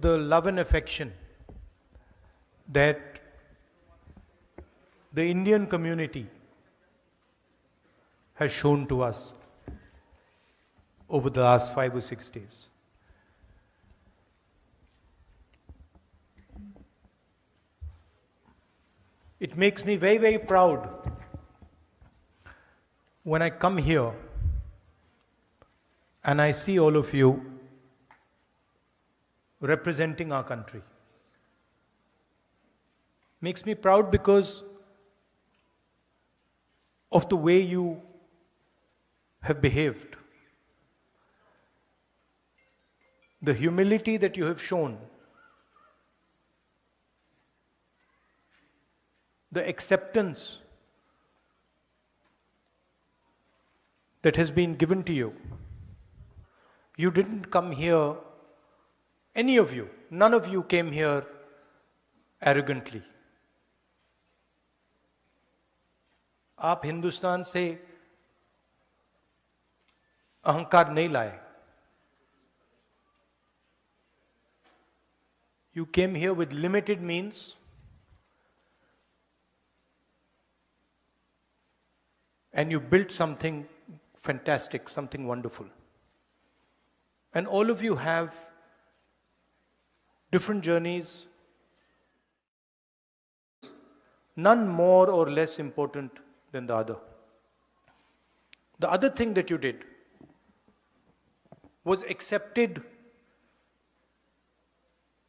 the love and affection that the Indian community has shown to us over the last 5 or 6 days. It makes me very, very proud when I come here and I see all of you representing our country. Makes me proud because of the way you have behaved, the humility that you have shown, the acceptance that has been given to you. You didn't come here, any of you, none of you came here arrogantly. आप हिंदुस्तान से अहंकार नहीं लाए. You came here with limited means and you built something fantastic, something wonderful. And all of you have different journeys, none more or less important than the other. The other thing that you did was accepted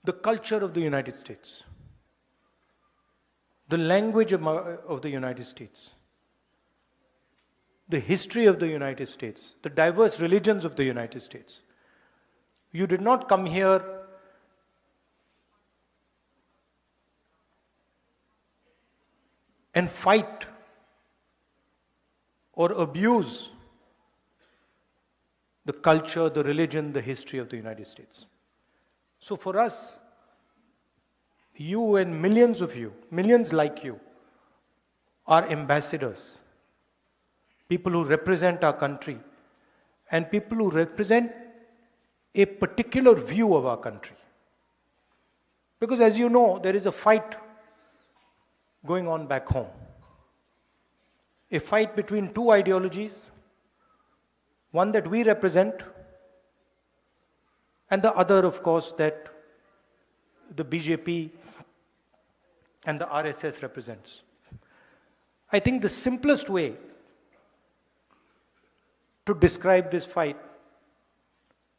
the culture of the United States, the language of the United States, the history of the United States, the diverse religions of the United States. You did not come here and fight or abuse the culture, the religion, the history of the United States. So for us, you and millions of you, millions like you, are ambassadors, people who represent our country and people who represent a particular view of our country. Because as you know, there is a fight going on back home. A fight between two ideologies, one that we represent, and the other, of course, that the BJP and the RSS represents. I think the simplest way to describe this fight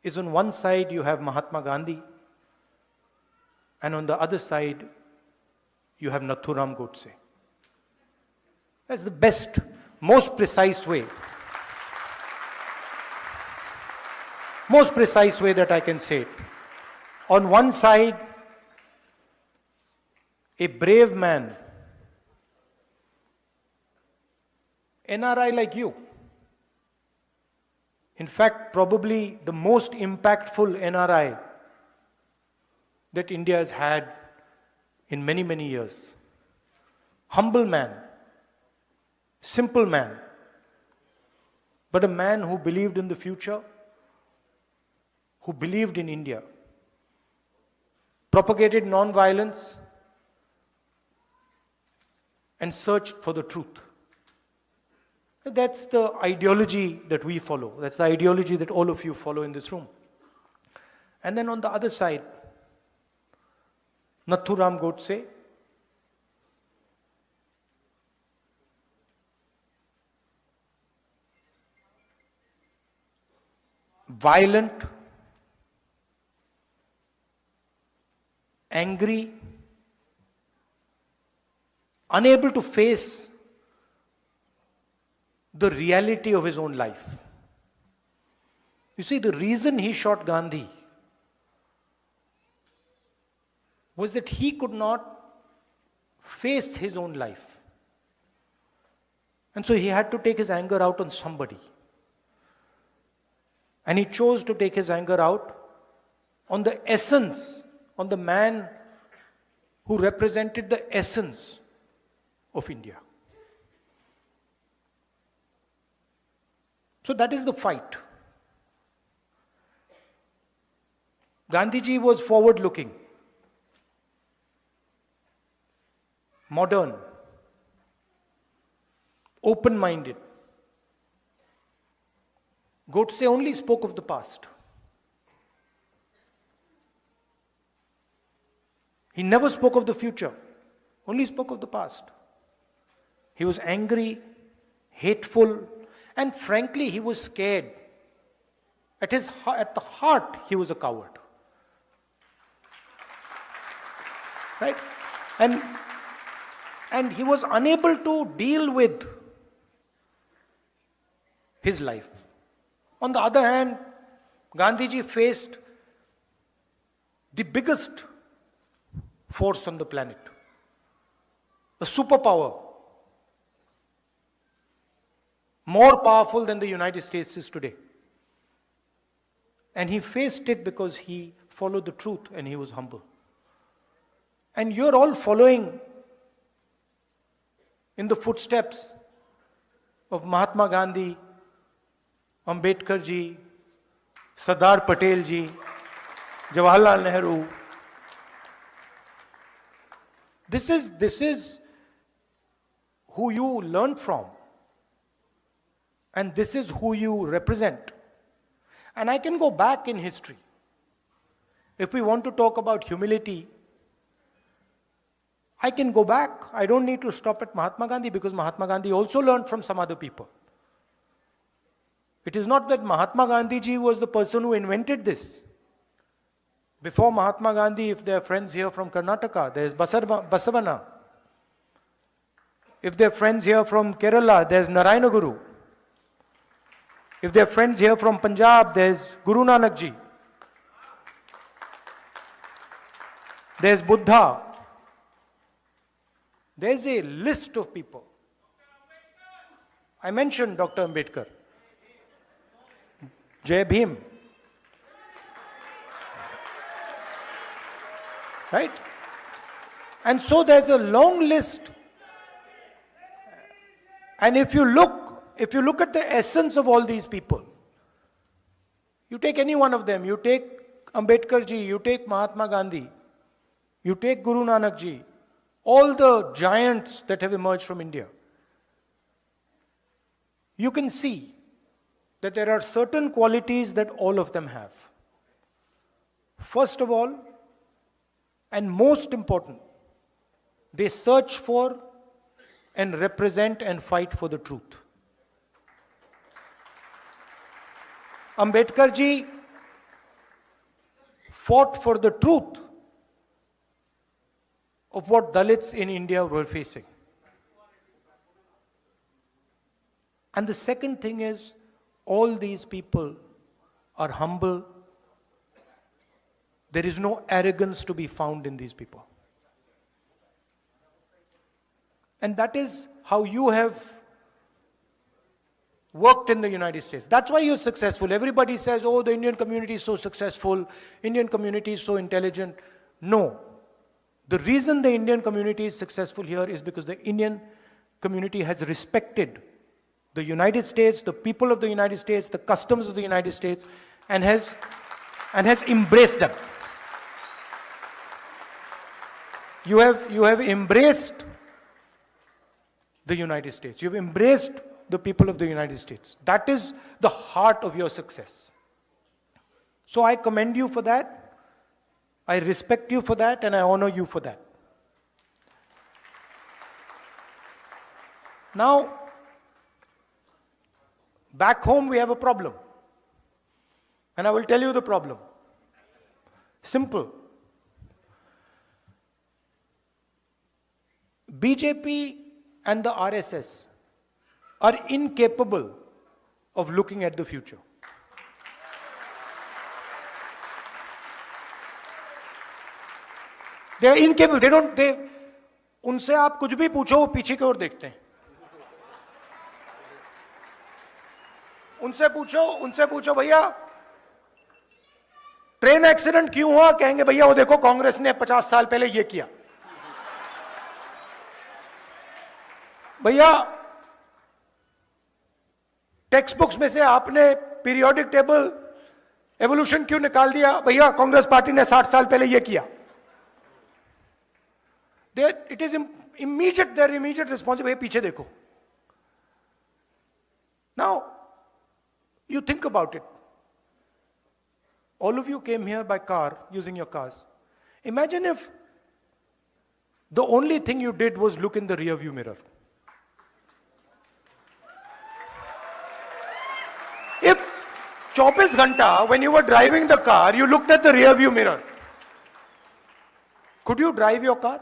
is on one side you have Mahatma Gandhi, and on the other side you have Nathuram Godse. That's the best, most precise way. Most precise way that I can say it. On one side, a brave man, NRI like you. In fact, probably the most impactful NRI that India has had in many, many years. Humble man, simple man, but a man who believed in the future, who believed in India, propagated non-violence, and searched for the truth. That's the ideology that we follow. That's the ideology that all of you follow in this room. And then on the other side, Nathuram Godse, violent, angry, unable to face the reality of his own life. You see, the reason he shot Gandhi was that he could not face his own life. And so he had to take his anger out on somebody. And he chose to take his anger out on the essence, on the man who represented the essence of India. So that is the fight. Gandhiji was forward looking, modern, open minded. Godse only spoke of the past. He never spoke of the future, only spoke of the past. He was angry, hateful, and frankly, he was scared. At the heart, he was a coward. Right? And he was unable to deal with his life. On the other hand, Gandhiji faced the biggest force on the planet, a superpower, more powerful than the United States is today. And he faced it because he followed the truth and he was humble. And you're all following in the footsteps of Mahatma Gandhi, Ambedkar ji, Sardar Patel ji, Jawaharlal Nehru. This is who you learn from. And this is who you represent. And I can go back in history. If we want to talk about humility, I can go back. I don't need to stop at Mahatma Gandhi because Mahatma Gandhi also learned from some other people. It is not that Mahatma Gandhi ji was the person who invented this. Before Mahatma Gandhi, if there are friends here from Karnataka, there is Basavana. If there are friends here from Kerala, there is Narayana Guru. If there are friends here from Punjab, there is Guru Nanak ji. There is Buddha. There is a list of people. I mentioned Dr. Ambedkar. Jai Bhim. Right? And so there's a long list. And if you look at the essence of all these people, you take any one of them, you take Ambedkar ji, you take Mahatma Gandhi, you take Guru Nanak ji, all the giants that have emerged from India, you can see that there are certain qualities that all of them have. First of all, and most important, they search for and represent and fight for the truth. Ambedkar ji fought for the truth of what Dalits in India were facing. And the second thing is, all these people are humble. There is no arrogance to be found in these people. And that is how you have worked in the United States. That's why you're successful. Everybody says, oh, the Indian community is so successful, Indian community is so intelligent. No. The reason the Indian community is successful here is because the Indian community has respected the United States, the people of the United States, the customs of the United States, and has embraced them. You have embraced the United States. You've embraced the people of the United States. That is the heart of your success. So I commend you for that. I respect you for that, and I honor you for that. Now, back home we have a problem. And I will tell you the problem. Simple. BJP and the RSS are incapable of looking at the future. They are incapable. उनसे आप कुछ भी पूछो वो पीछे की ओर देखते हैं. उनसे पूछो भैया ट्रेन एक्सीडेंट क्यों हुआ, कहेंगे भैया वो देखो कांग्रेस ने 50 साल पहले ये किया. भैया टेक्स्ट बुक्स में से आपने पीरियोडिक टेबल एवोल्यूशन क्यों निकाल दिया? भैया कांग्रेस पार्टी ने 60 साल पहले ये किया. It is immediate, their immediate response. भैया पीछे देखो. Now, you think about it. All of you came here by car, using your cars. Imagine if the only thing you did was look in the rear view mirror. If 24 घंटा, when you were driving the car, you looked at the rear view mirror, could you drive your car?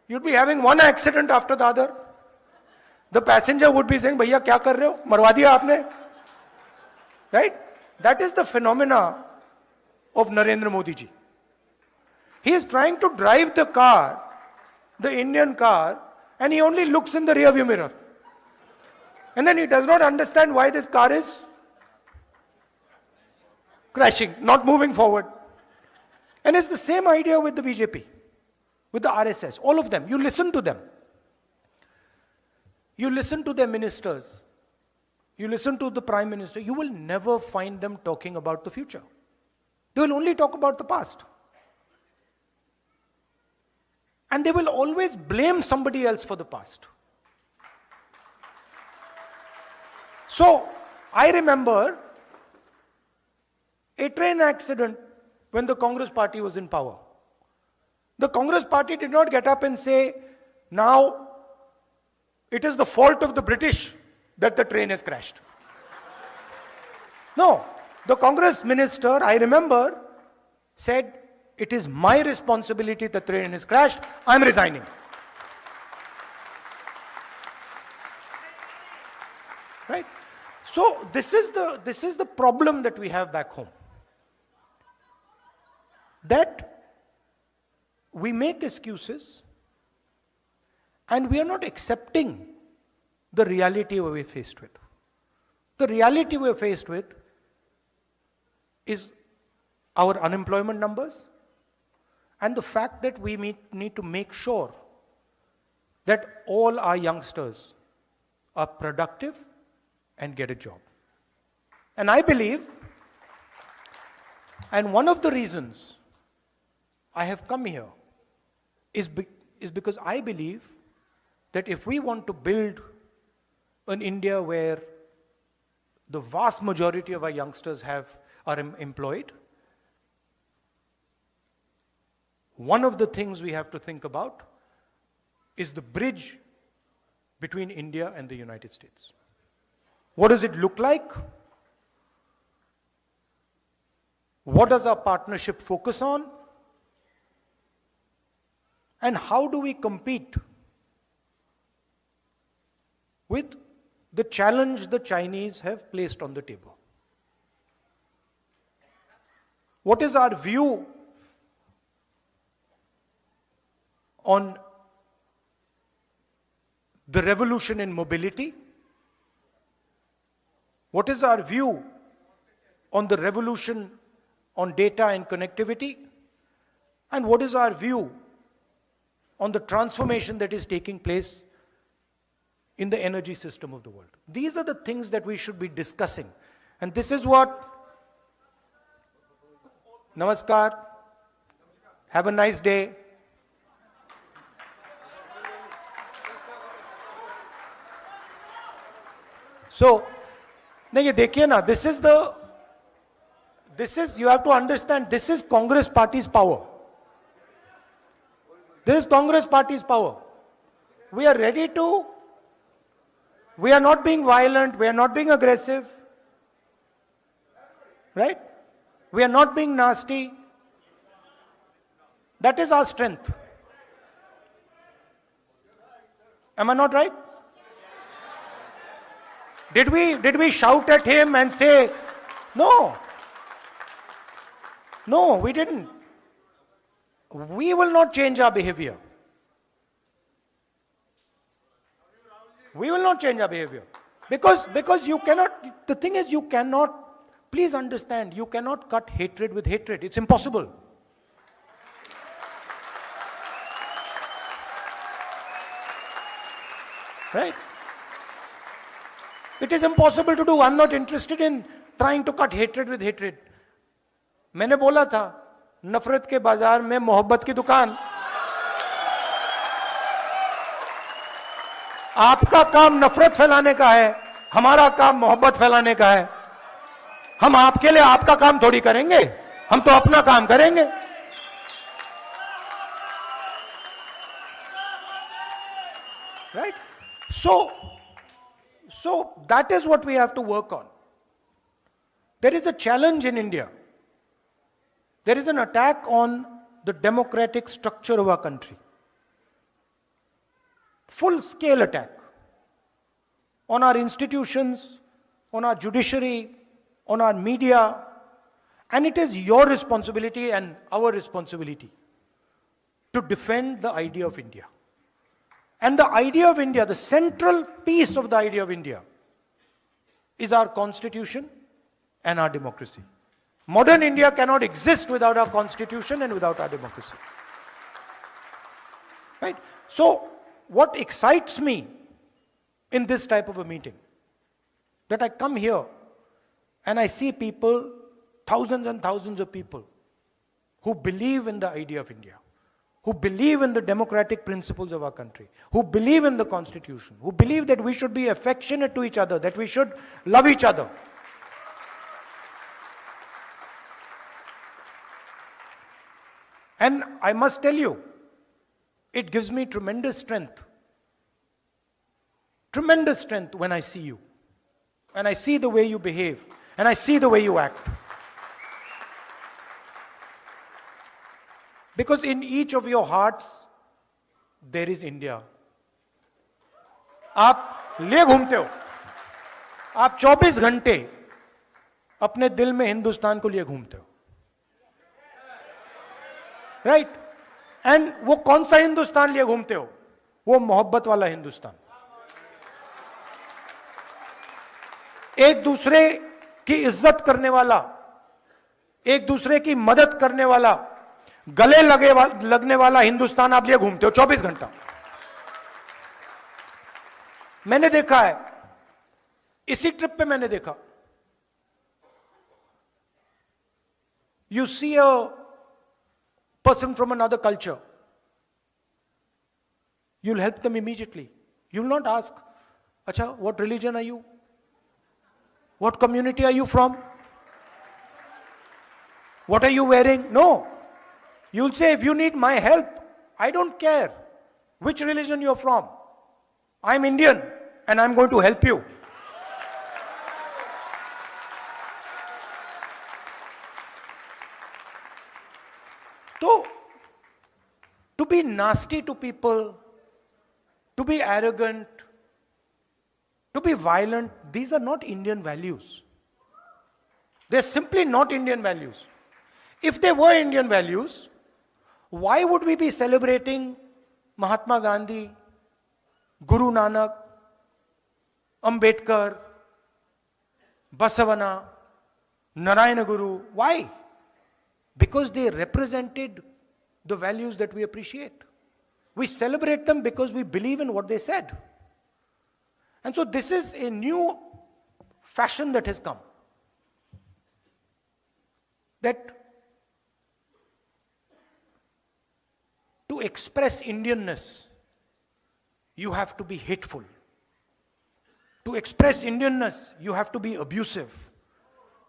You'd be having one accident after the other. The passenger would be saying, भैया क्या कर रहे हो? मरवा दिया आपने? Right? That is the phenomena of Narendra Modi ji. He is trying to drive the car, the Indian car, and he only looks in the rear view mirror. And then he does not understand why this car is crashing, not moving forward. And it's the same idea with the BJP, with the RSS, all of them. You listen to them. You listen to their ministers. You listen to the Prime Minister. You will never find them talking about the future. They will only talk about the past. And they will always blame somebody else for the past. So, I remember a train accident when the Congress party was in power. The Congress party did not get up and say, now it is the fault of the British that the train has crashed. No, the Congress minister, I remember, said, it is my responsibility the train has crashed, I am resigning. Right? So this is the problem that we have back home. That we make excuses and we are not accepting the reality we're faced with. The reality we're faced with is our unemployment numbers and the fact that we need to make sure that all our youngsters are productive and get a job. And I believe, and one of the reasons I have come here is because I believe that if we want to build an India where the vast majority of our youngsters are employed, one of the things we have to think about is the bridge between India and the United States. What does it look like? What does our partnership focus on? And how do we compete with the challenge the Chinese have placed on the table? What is our view on the revolution in mobility? What is our view on the revolution on data and connectivity? And what is our view on the transformation that is taking place in the energy system of the world? These are the things that we should be discussing. And this is what... Namaskar. Have a nice day. So, नहीं ये देखिए ना, you have to understand, this is Congress party's power. This is Congress party's power. We are ready to, we are not being violent, we are not being aggressive, right? We are not being nasty. That is our strength. Am I not right? Did we shout at him and say, no? No, we didn't. We will not change our behavior. We will not change our behavior. Because you cannot, the thing is you cannot, please understand, you cannot cut hatred with hatred. It's impossible. Right? It is impossible to do. I'm not interested in trying to cut hatred with hatred. मैंने बोला था नफरत के बाजार में मोहब्बत की दुकान. आपका काम नफरत फैलाने का है, हमारा काम मोहब्बत फैलाने का है. हम आपके लिए आपका काम थोड़ी करेंगे, हम तो अपना काम करेंगे. Right? So that is what we have to work on. There is a challenge in India. There is an attack on the democratic structure of our country. Full scale attack on our institutions, on our judiciary, on our media, and it is your responsibility and our responsibility to defend the idea of India. And the idea of India, the central piece of the idea of India, is our constitution and our democracy. Modern India cannot exist without our constitution and without our democracy. Right? So, what excites me in this type of a meeting, that I come here and I see people, thousands and thousands of people, who believe in the idea of India, who believe in the democratic principles of our country, who believe in the constitution, who believe that we should be affectionate to each other, that we should love each other. And I must tell you, it gives me tremendous strength when I see you, and I see the way you behave, and I see the way you act. Because in each of your hearts, there is India. आप ले घूमते हो, आप 24 घंटे अपने दिल में हिंदुस्तान को लिए घूमते हो. राइट? एंड वो कौन सा हिंदुस्तान लिए घूमते हो? वो मोहब्बत वाला हिंदुस्तान. एक दूसरे की इज्जत करने वाला, एक दूसरे की मदद करने वाला, गले लगने वाला हिंदुस्तान आप लिए घूमते हो 24 घंटा. मैंने देखा है, इसी ट्रिप पे मैंने देखा. You see a person from another culture, you'll help them immediately. You'll not ask, Acha, what religion are you? What community are you from? What are you wearing? No. You'll say, if you need my help, I don't care which religion you're from. I'm Indian and I'm going to help you. So, to be nasty to people, to be arrogant, to be violent, these are not Indian values. They're simply not Indian values. If they were Indian values, why would we be celebrating Mahatma Gandhi, Guru Nanak, Ambedkar, Basavana, Narayana Guru? Why? Because they represented the values that we appreciate. We celebrate them because we believe in what they said. And so this is a new fashion that has come. That to express Indianness, you have to be hateful. To express Indianness, you have to be abusive.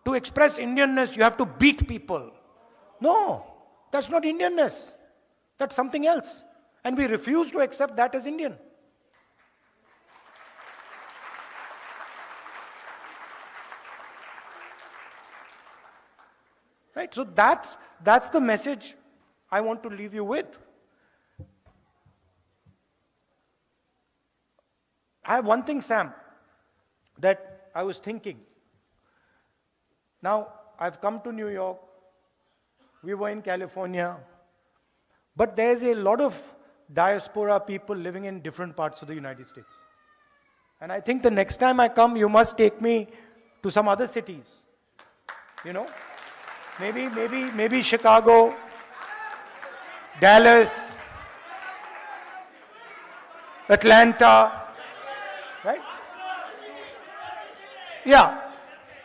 To express Indianness, you have to beat people. No, that's not Indianness. That's something else. And we refuse to accept that as Indian. Right? So that's the message I want to leave you with. I have one thing, Sam, that I was thinking. Now, I've come to New York. We were in California. But there's a lot of diaspora people living in different parts of the United States. And I think the next time I come, you must take me to some other cities. You know? Maybe Chicago, Dallas, Atlanta, right? Yeah,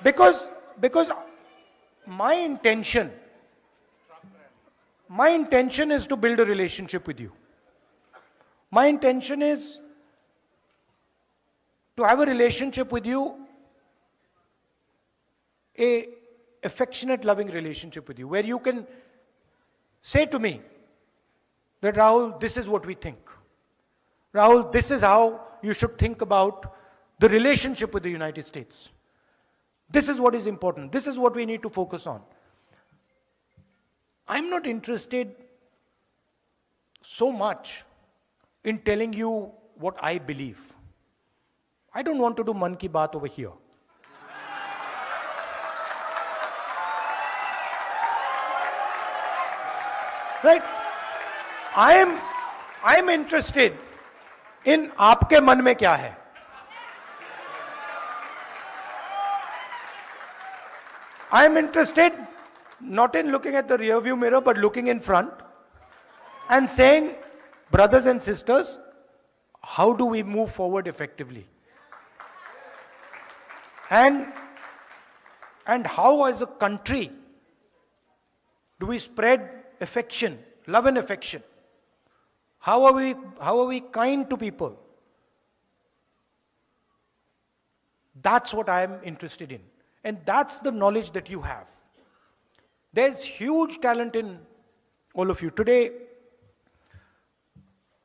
because because my intention is to build a relationship with you. My intention is to have a relationship with you, a affectionate, loving relationship with you, where you can say to me that, Rahul, this is what we think. Rahul, this is how you should think about the relationship with the United States. This is what is important. This is what we need to focus on. I'm not interested so much in telling you what I believe. I don't want to do Man Ki Baat over here. Right? I am interested in आपके मन में क्या है. I am interested not in looking at the rear view mirror, but looking in front and saying, brothers and sisters, how do we move forward effectively? And how as a country do we spread affection, love and affection? How are we kind to people? That's what I am interested in. And that's the knowledge that you have. There's huge talent in all of you. Today,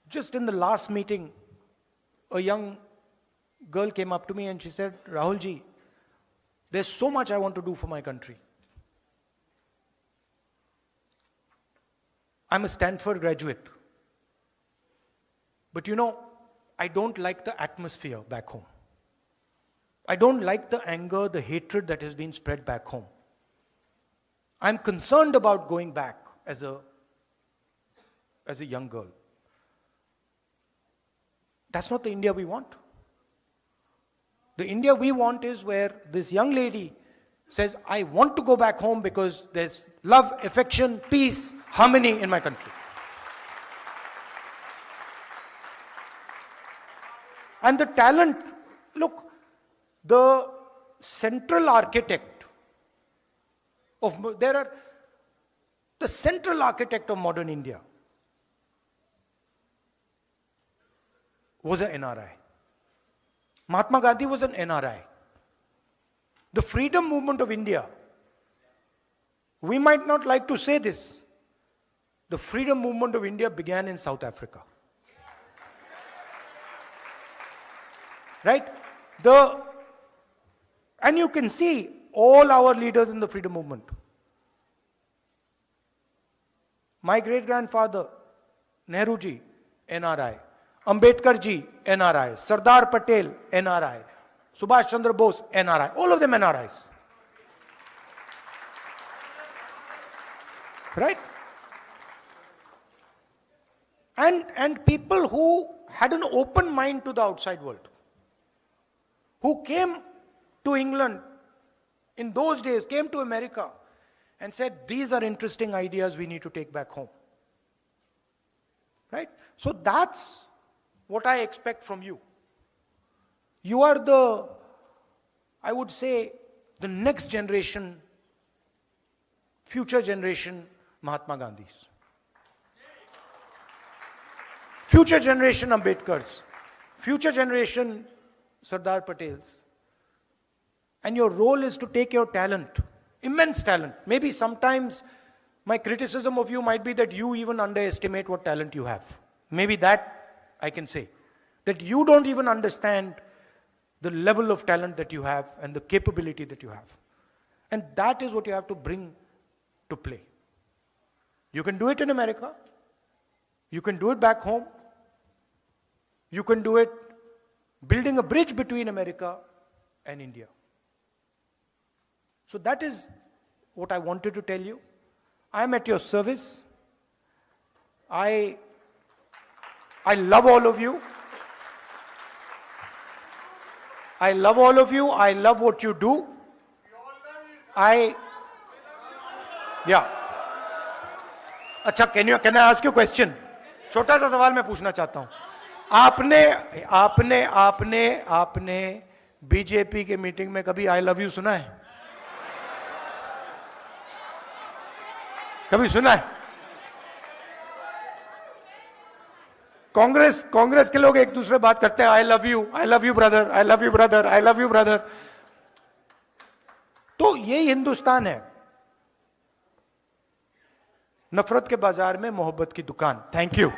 just in the last meeting, a young girl came up to me and she said, Rahul ji, there's so much I want to do for my country. I'm a Stanford graduate. But you know, I don't like the atmosphere back home. I don't like the anger, the hatred that has been spread back home. I'm concerned about going back as a young girl. That's not the India we want. The India we want is where this young lady says, I want to go back home because there's love, affection, peace, harmony in my country. And the talent, look, the central architect of modern India was an NRI. Mahatma Gandhi was an NRI. The freedom movement of India, we might not like to say this, the freedom movement of India began in South Africa. Right? And you can see all our leaders in the freedom movement. My great-grandfather, Nehru ji, NRI. Ambedkar ji, NRI. Sardar Patel, NRI. Subhash Chandra Bose, NRI. All of them NRIs. Right? And people who had an open mind to the outside world, who came to England in those days, came to America and said, these are interesting ideas we need to take back home. Right? So that's what I expect from you. You are I would say, the next generation, future generation Mahatma Gandhis. Future generation Ambedkars. Future generation Sardar Patels. And your role is to take your talent, immense talent. Maybe sometimes my criticism of you might be that you even underestimate what talent you have. Maybe that I can say. That you don't even understand the level of talent that you have and the capability that you have. And that is what you have to bring to play. You can do it in America. You can do it back home. You can do it building a bridge between America and India. So that is what I wanted to tell you. I am at your service. I love all of you. I love all of you. I love what you do. Yeah. अच्छा, can I ask you a question? छोटा सा सवाल मैं पूछना चाहता हूं. आपने BJP के मीटिंग में कभी आई लव यू सुना है? कभी सुना है? कांग्रेस के लोग एक दूसरे बात करते हैं, I love you brother, I love you brother, I love you brother. तो ये हिंदुस्तान है, नफरत के बाजार में मोहब्बत की दुकान। Thank you.